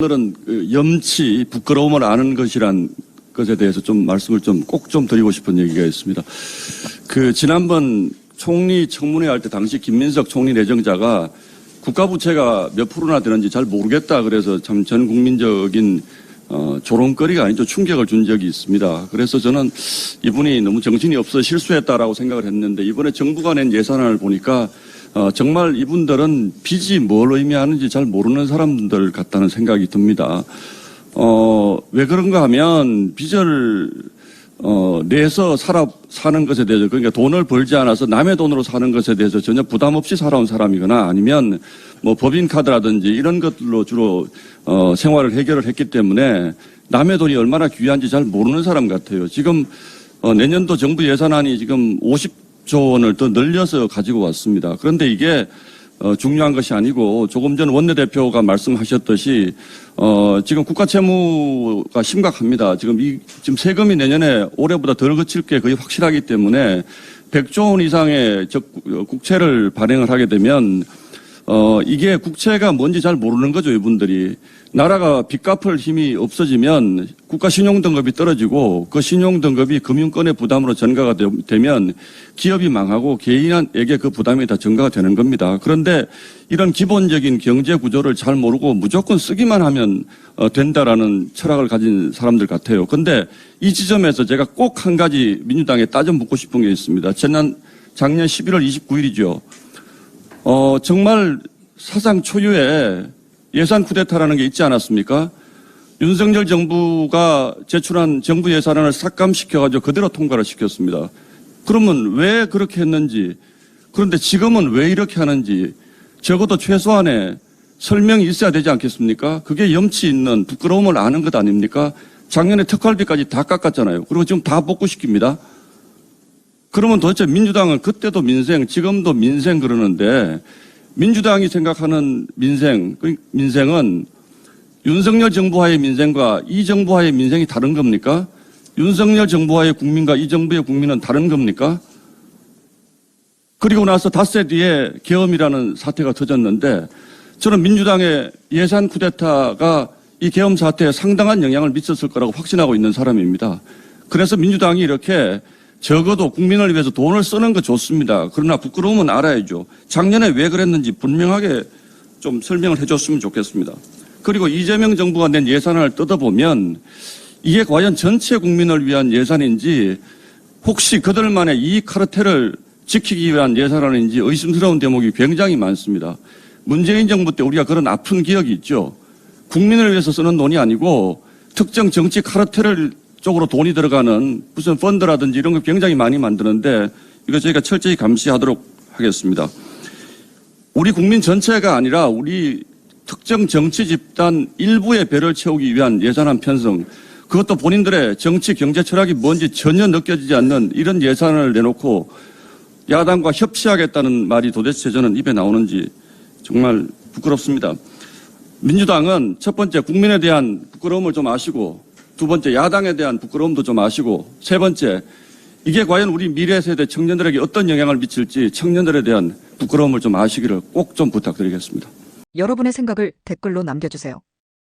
오늘은 염치, 부끄러움을 아는 것이란 것에 대해서 좀 말씀을 꼭 드리고 싶은 얘기가 있습니다. 지난번 총리 청문회 할 때 당시 김민석 총리 내정자가 국가부채가 몇 프로나 되는지 잘 모르겠다 그래서 참 전 국민적인 조롱거리가 아니죠. 충격을 준 적이 있습니다. 그래서 저는 이분이 너무 정신이 없어 실수했다라고 생각을 했는데 이번에 정부가 낸 예산안을 보니까 정말 이분들은 빚이 뭘 의미하는지 잘 모르는 사람들 같다는 생각이 듭니다. 왜 그런가 하면 빚을 내서 사는 것에 대해서, 그러니까 돈을 벌지 않아서 남의 돈으로 사는 것에 대해서 전혀 부담 없이 살아온 사람이거나 아니면 뭐 법인카드라든지 이런 것들로 주로 생활을 해결을 했기 때문에 남의 돈이 얼마나 귀한지 잘 모르는 사람 같아요. 지금 내년도 정부 예산안이 지금 50조 원을 더 늘려서 가지고 왔습니다. 그런데 이게 중요한 것이 아니고 조금 전 원내대표가 말씀하셨듯이 지금 국가 채무가 심각합니다. 지금 세금이 내년에 올해보다 덜 그칠 게 거의 확실하기 때문에 100조 원 이상의 국채를 발행을 하게 되면 이게 국채가 뭔지 잘 모르는 거죠, 이분들이. 나라가 빚 갚을 힘이 없어지면 국가 신용등급이 떨어지고 그 신용등급이 금융권의 부담으로 전가가 되면 기업이 망하고 개인에게 그 부담이 다 전가가 되는 겁니다. 그런데 이런 기본적인 경제 구조를 잘 모르고 무조건 쓰기만 하면 된다라는 철학을 가진 사람들 같아요. 그런데 이 지점에서 제가 꼭 한 가지 민주당에 따져 묻고 싶은 게 있습니다. 작년 11월 29일이죠. 정말 사상 초유의 예산 쿠데타라는 게 있지 않았습니까? 윤석열 정부가 제출한 정부 예산안을 삭감시켜가지고 그대로 통과를 시켰습니다. 그러면 왜 그렇게 했는지, 그런데 지금은 왜 이렇게 하는지 적어도 최소한의 설명이 있어야 되지 않겠습니까? 그게 염치 있는 부끄러움을 아는 것 아닙니까? 작년에 특활비까지 다 깎았잖아요. 그리고 지금 다 복구시킵니다. 그러면 도대체 민주당은 그때도 민생, 지금도 민생 그러는데 민주당이 생각하는 민생은 윤석열 정부와의 민생과 이 정부와의 민생이 다른 겁니까? 윤석열 정부와의 국민과 이 정부의 국민은 다른 겁니까? 그리고 나서 닷새 뒤에 계엄이라는 사태가 터졌는데 저는 민주당의 예산 쿠데타가 이 계엄 사태에 상당한 영향을 미쳤을 거라고 확신하고 있는 사람입니다. 그래서 민주당이 이렇게 적어도 국민을 위해서 돈을 쓰는 거 좋습니다. 그러나 부끄러움은 알아야죠. 작년에 왜 그랬는지 분명하게 좀 설명을 해줬으면 좋겠습니다. 그리고 이재명 정부가 낸 예산안을 뜯어보면 이게 과연 전체 국민을 위한 예산인지 혹시 그들만의 이익 카르텔을 지키기 위한 예산안인지 의심스러운 대목이 굉장히 많습니다. 문재인 정부 때 우리가 그런 아픈 기억이 있죠. 국민을 위해서 쓰는 돈이 아니고 특정 정치 카르텔을 쪽으로 돈이 들어가는 무슨 펀드라든지 이런 거 굉장히 많이 만드는데 이거 저희가 철저히 감시하도록 하겠습니다. 우리 국민 전체가 아니라 우리 특정 정치 집단 일부의 배를 채우기 위한 예산안 편성, 그것도 본인들의 정치 경제 철학이 뭔지 전혀 느껴지지 않는 이런 예산을 내놓고 야당과 협치하겠다는 말이 도대체 저는 입에 나오는지 정말 부끄럽습니다. 민주당은 첫 번째 국민에 대한 부끄러움을 좀 아시고 두 번째 야당에 대한 부끄러움도 좀 아시고 세 번째 이게 과연 우리 미래 세대 청년들에게 어떤 영향을 미칠지 청년들에 대한 부끄러움을 좀 아시기를 꼭 좀 부탁드리겠습니다. 여러분의 생각을 댓글로 남겨주세요.